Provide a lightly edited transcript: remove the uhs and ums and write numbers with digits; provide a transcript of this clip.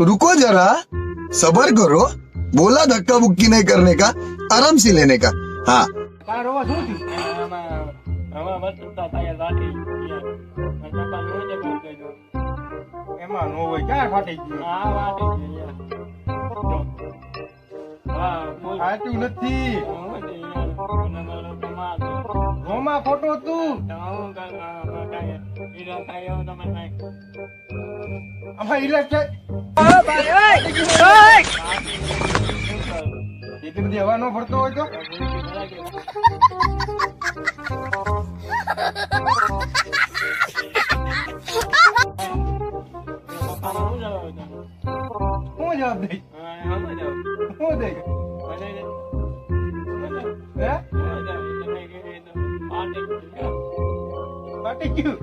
रुको जरा, सबर करो, बोला धक्का बुक्की नहीं करने का, आराम से लेने का. हाँ. તારો અવાજ શું થયું? એમાં નો હોય ક્યાં ફાટી ગયું? ફાટ્યું નથી. રોમાં ફોટો હતું. આમાં ઈલાજ છે. એટલી બધી હવા નો ફરતો હોય તો શું જવાબ દઈ? શું દઈ? હે? ફાટી ગયું.